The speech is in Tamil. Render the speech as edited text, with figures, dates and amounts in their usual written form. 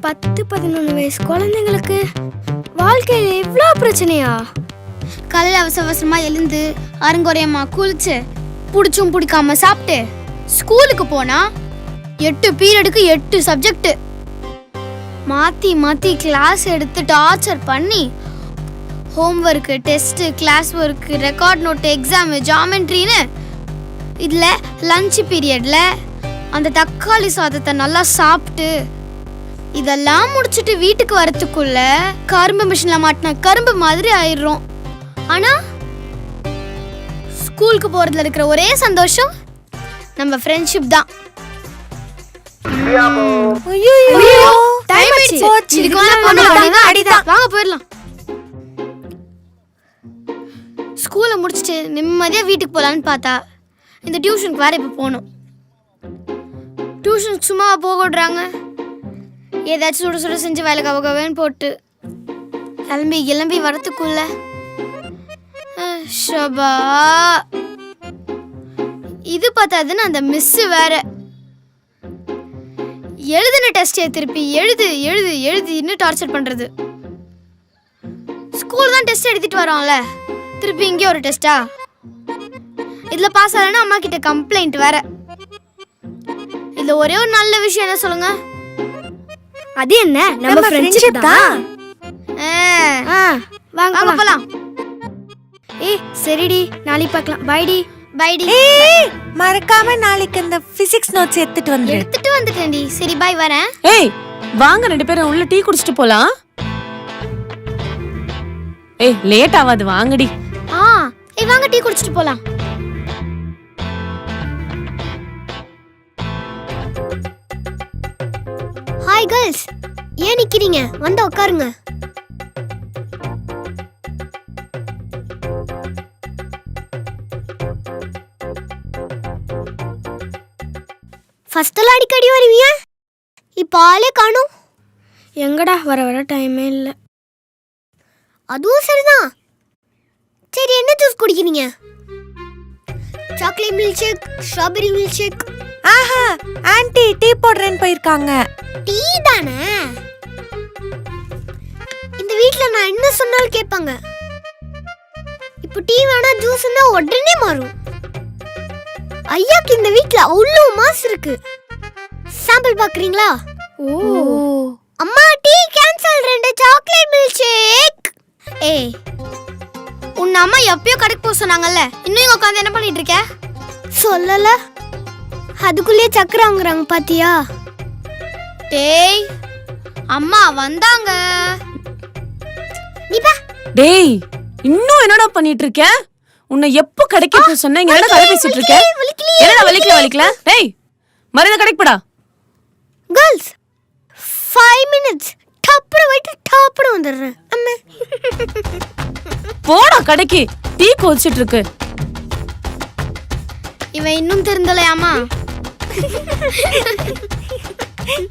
10-11 வயசு குழந்தைங்களுக்கு வாழ்க்கையில இவ்வளோ பிரச்சனையா? காலையில் அவசர அவசரமா எழுந்து அருங்குறையமா குளிச்சு பிடிச்சும் பிடிக்காம சாப்பிட்டு ஸ்கூலுக்கு போனா 8 பீரியடுக்கு 8 சப்ஜெக்ட் மாத்தி மாத்தி கிளாஸ் எடுத்து டார்ச்சர் பண்ணி homework, test, class work, record note, exam, ஜாமெண்ட்ரின்னு இதில் லஞ்ச் பீரியட்ல அந்த தக்காளி சாதத்தை நல்லா சாப்பிட்டு இதெல்லாம் முடிச்சுட்டு வீட்டுக்கு வரத்துக்குள்ள கரும்பு மிஷினில் மாட்டின கரும்பு மாதிரி ஆயிடுறோம். ஆனா ஸ்கூலுக்கு போறதுல இருக்கிற ஒரே சந்தோஷம் நம்ம ஃப்ரெண்ட்ஷிப் தான். வாங்க போயிடலாம். ஸ்கூலை முடிச்சுட்டு நிம்மதியா வீட்டுக்கு போலான்னு பார்த்தா இந்த டியூஷனுக்கு வேற இப்ப போகணும். டியூஷனுக்கு சும்மா போக விடுறாங்க. ஏதாச்சும் சுட சுட செஞ்சு வேலை கவகவேன்னு போட்டு கிளம்பி வரத்துக்குள்ள ஷபா இது பார்த்தாதுன்னு அந்த மிஸ் வேற எழுதின டெஸ்டே திருப்பி எழுது டார்ச்சர் பண்றது. ஸ்கூல் தான் டெஸ்ட் எழுதிட்டு வரோம்ல, திருப்பி இங்கே ஒரு டெஸ்டா? இதுல பாஸ் ஆகலன்னா அம்மா கிட்ட கம்ப்ளைண்ட் வேற. இதுல ஒரே ஒரு நல்ல விஷயம் என்ன சொல்லுங்க? அது என்ன? நம்ம ஃப்ரெண்ட்ஷிப் தான். வாங்க போலாம். சரிடி, நாளைக்கு பார்க்கலாம். பைடி. மறக்காம நாளைக்கு இந்த பிசிக்ஸ் நோட்ஸ் எடுத்துட்டு வந்துட்டேன்டி. சரி பை, வரேன். ஏய் வாங்க, 2 பேரும் உள்ள டீ குடிச்சிட்டு போலாம். ஏய் லேட் ஆகாது, வாங்கடி. வாங்க டீ குடிச்சிட்டு போலாம். ஹாய் கேர்ள்ஸ், ஏன் நிக்கிறீங்க? வந்து உட்காருங்க. ஃபர்ஸ்ட் எல்லாம் அடிக்கடி வருவீங்க, இப்போ ஆளே காணும். எங்கடா வர டைமே இல்லை. அதுவும் சரிதான். சரி, என்ன ஜூஸ் குடிக்கிறீங்க? Chocolate milk shake, strawberry milk shake. ஆஹா, ஆன்ட்டி டீ போடுறேன்னு போயிருக்காங்க. டீ தானே? இந்த வீட்ல நான் என்ன சொன்னாலும் கேட்பாங்க. இப்போ டீ வேணா ஜூஸ்னா உடனே மாறும். ஐயாக்கு இந்த வீட்ல அவ்வளோ மாஸ் இருக்கு. சாம்பிள் பாக்குறீங்களா? ஓ, அம்மா tea cancel, 2 chocolate milk shake. ஏய், உன் அம்மா எப்பயோ கடைக்கு போக சொன்னாங்கல்ல, இன்னும் இங்க உட்காந்து என்ன பண்ணிட்டு இருக்க? சொல்லல, அதுக்குள்ளேயே சக்கரை வாங்குறாங்க பாத்தியா? டேய், அம்மா வந்தாங்க. நீ பா. டேய், இன்னும் என்னடா பண்ணிட்டு இருக்க? உன்னை எப்போ கடைக்கு போக சொன்னேன்? இங்க என்ன கதை பேசிட்டு இருக்க? என்னடா வலிக்கல? டேய், மரியாதை கடைக்கு போடா. கேர்ள்ஸ், 5 minutes டப்புனு வந்துடுறேன். அம்மா போடா கடைக்கு, டீ கொதிச்சிட்டு இருக்கு. இவன் இன்னும் திருந்தலையாமா?